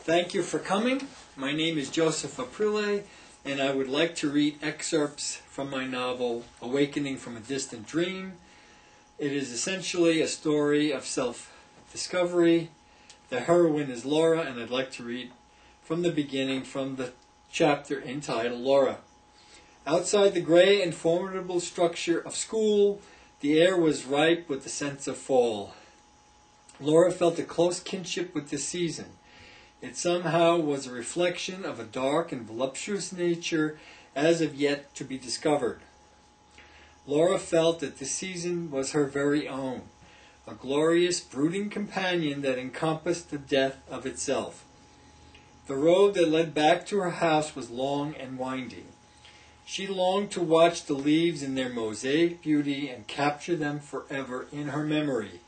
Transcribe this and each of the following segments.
Thank you for coming. My name is Joseph Aprile, and I would like to read excerpts from my novel, Awakening from a Distant Dream. It is essentially a story of self-discovery. The heroine is Laura, and I'd like to read from the beginning, from the chapter entitled Laura. Outside the gray and formidable structure of school, the air was ripe with the sense of fall. Laura felt a close kinship with this season. It somehow was a reflection of a dark and voluptuous nature as of yet to be discovered. Laura felt that this season was her very own, a glorious, brooding companion that encompassed the death of itself. The road that led back to her house was long and winding. She longed to watch the leaves in their mosaic beauty and capture them forever in her memory.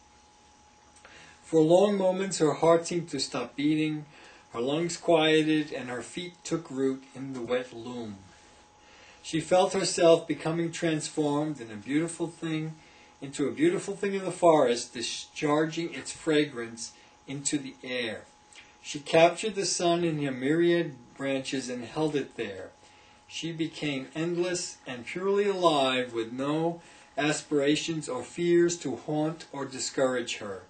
For long moments her heart seemed to stop beating, her lungs quieted, and her feet took root in the wet loam. She felt herself becoming transformed into a beautiful thing in the forest, discharging its fragrance into the air. She captured the sun in her myriad branches and held it there. She became endless and purely alive, with no aspirations or fears to haunt or discourage her.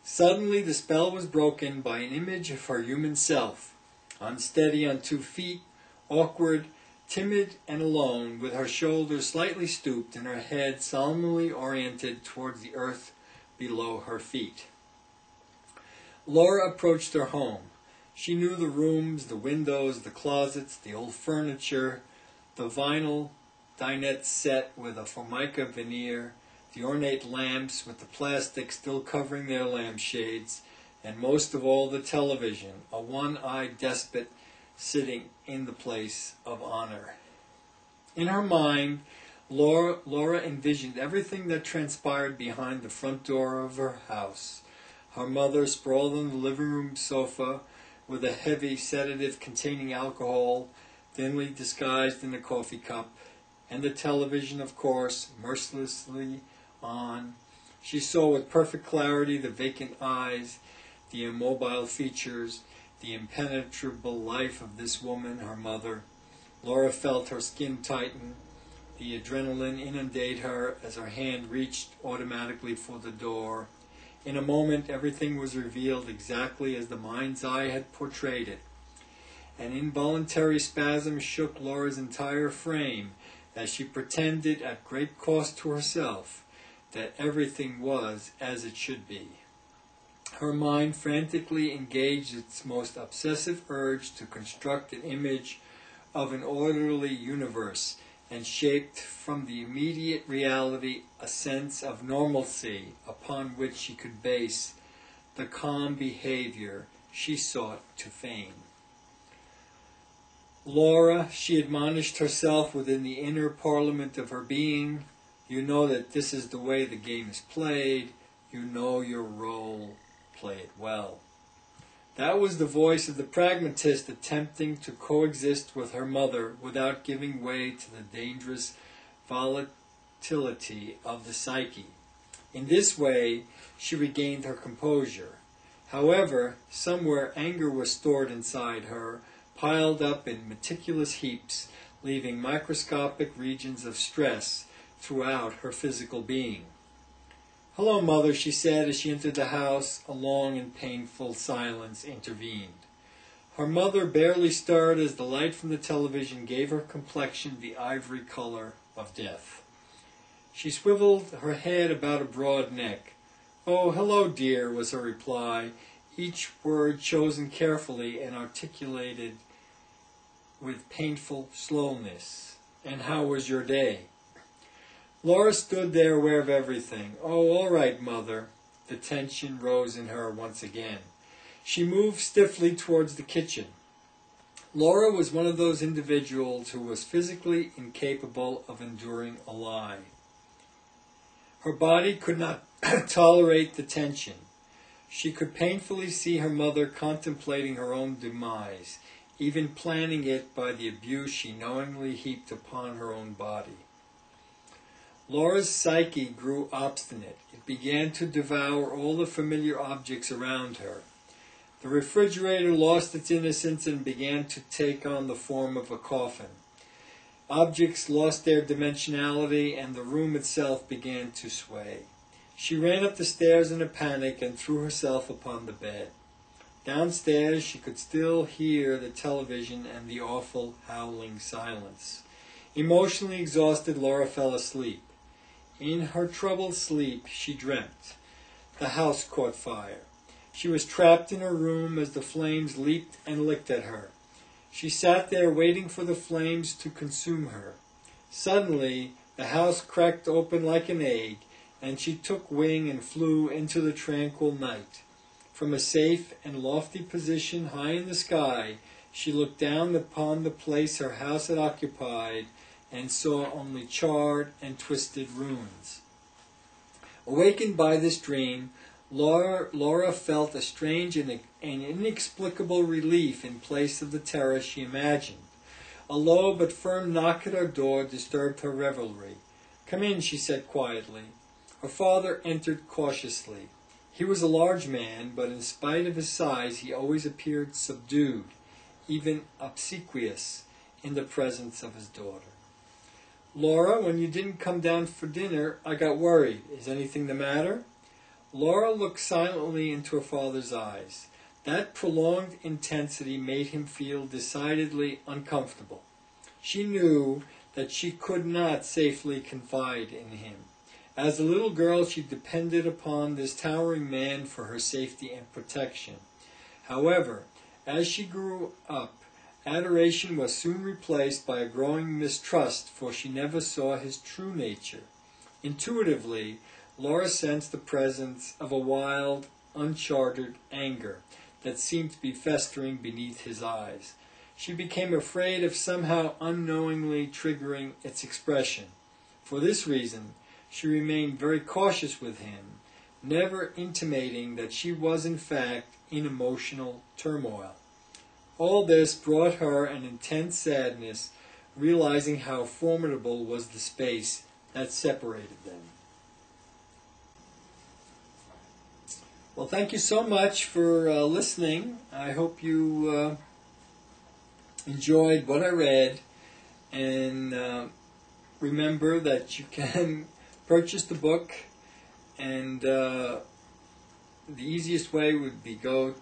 Suddenly the spell was broken by an image of her human self, unsteady on 2 feet, awkward, timid, and alone, with her shoulders slightly stooped and her head solemnly oriented towards the earth below her feet. Laura approached her home. She knew the rooms, the windows, the closets, the old furniture, the vinyl dinette set with a formica veneer, the ornate lamps with the plastic still covering their lampshades, and most of all the television, a one-eyed despot sitting in the place of honor. In her mind, Laura envisioned everything that transpired behind the front door of her house. Her mother sprawled on the living room sofa with a heavy sedative containing alcohol, thinly disguised in a coffee cup, and the television, of course, mercilessly on. She saw with perfect clarity the vacant eyes, the immobile features, the impenetrable life of this woman, her mother. Laura felt her skin tighten. The adrenaline inundated her as her hand reached automatically for the door. In a moment, everything was revealed exactly as the mind's eye had portrayed it. An involuntary spasm shook Laura's entire frame as she pretended, at great cost to herself, that everything was as it should be. Her mind frantically engaged its most obsessive urge to construct an image of an orderly universe, and shaped from the immediate reality a sense of normalcy upon which she could base the calm behavior she sought to feign. Laura, she admonished herself within the inner parliament of her being, you know that this is the way the game is played. You know your role. Play it well. That was the voice of the pragmatist attempting to coexist with her mother without giving way to the dangerous volatility of the psyche. In this way, she regained her composure. However, somewhere anger was stored inside her, piled up in meticulous heaps, leaving microscopic regions of stress throughout her physical being. "Hello, Mother," she said as she entered the house. A long and painful silence intervened. Her mother barely stirred as the light from the television gave her complexion the ivory color of death. She swiveled her head about a broad neck. "Oh, hello, dear," was her reply, each word chosen carefully and articulated with painful slowness. "And how was your day?" Laura stood there aware of everything. "Oh, all right, Mother." The tension rose in her once again. She moved stiffly towards the kitchen. Laura was one of those individuals who was physically incapable of enduring a lie. Her body could not tolerate the tension. She could painfully see her mother contemplating her own demise, even planning it by the abuse she knowingly heaped upon her own body. Laura's psyche grew obstinate. It began to devour all the familiar objects around her. The refrigerator lost its innocence and began to take on the form of a coffin. Objects lost their dimensionality, and the room itself began to sway. She ran up the stairs in a panic and threw herself upon the bed. Downstairs, she could still hear the television and the awful howling silence. Emotionally exhausted, Laura fell asleep. In her troubled sleep, she dreamt. The house caught fire. She was trapped in her room as the flames leaped and licked at her. She sat there waiting for the flames to consume her. Suddenly, the house cracked open like an egg, and she took wing and flew into the tranquil night. From a safe and lofty position high in the sky, she looked down upon the place her house had occupied and saw only charred and twisted ruins. Awakened by this dream, Laura felt a strange and inexplicable relief in place of the terror she imagined. A low but firm knock at her door disturbed her revelry. "Come in," she said quietly. Her father entered cautiously. He was a large man, but in spite of his size he always appeared subdued, even obsequious, in the presence of his daughter. "Laura, when you didn't come down for dinner, I got worried. Is anything the matter?" Laura looked silently into her father's eyes. That prolonged intensity made him feel decidedly uncomfortable. She knew that she could not safely confide in him. As a little girl, she depended upon this towering man for her safety and protection. However, as she grew up, adoration was soon replaced by a growing mistrust, for she never saw his true nature. Intuitively, Laura sensed the presence of a wild, uncharted anger that seemed to be festering beneath his eyes. She became afraid of somehow unknowingly triggering its expression. For this reason, she remained very cautious with him, never intimating that she was in fact in emotional turmoil. All this brought her an intense sadness, realizing how formidable was the space that separated them. Well, thank you so much for listening. I hope you enjoyed what I read, and remember that you can purchase the book, and the easiest way would be to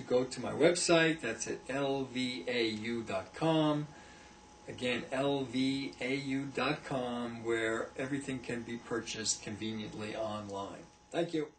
go to my website. That's at lvau.com. Again, lvau.com, where everything can be purchased conveniently online. Thank you.